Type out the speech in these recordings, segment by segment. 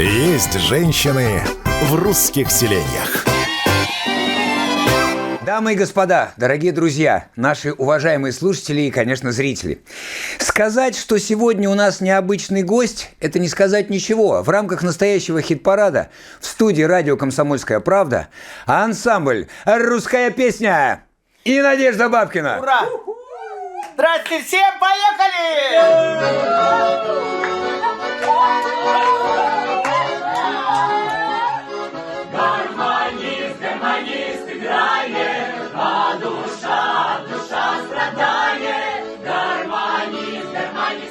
Есть женщины в русских селениях. Дамы и господа, дорогие друзья, наши уважаемые слушатели и, конечно, зрители. Сказать, что сегодня у нас необычный гость, это не сказать ничего. В рамках настоящего хит-парада в студии радио «Комсомольская правда» ансамбль «Русская песня» и Надежда Бабкина. Ура! Здравствуйте всем, поехали! Гармонист играет, а душа страдает. Гармонист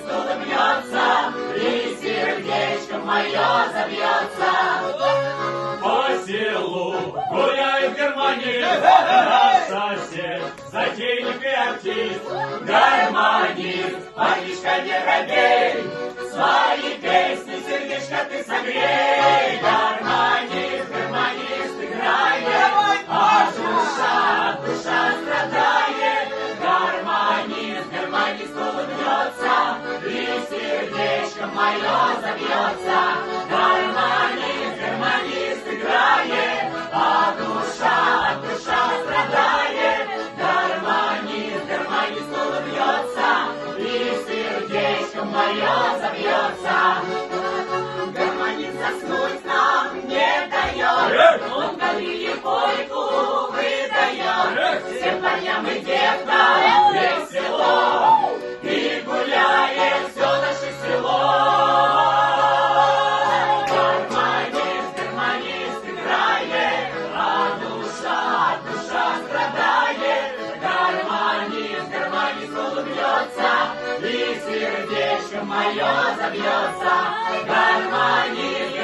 улыбнется, и сердечко мое забьется. По селу гуляет гармонист, наш сосед, затейник и артист. Гармонист, парнишка, не робей, свои песни, сердечко ты согрей. Гармонист играет, а душа страдает. Гармонист улыбнется, и сердечко мое забьется. Гармонист играет, а душа страдает. Гармонист улыбнется, и сердечко мое забьется. Гармонист заснуть нам не дает, он галилеойку выдает. Всем парням и девкам весело, и гуляет все наше село. Гармонист играет, а душа страдает. Гармонист улыбнется, и сердечко мое забьется. Гармонист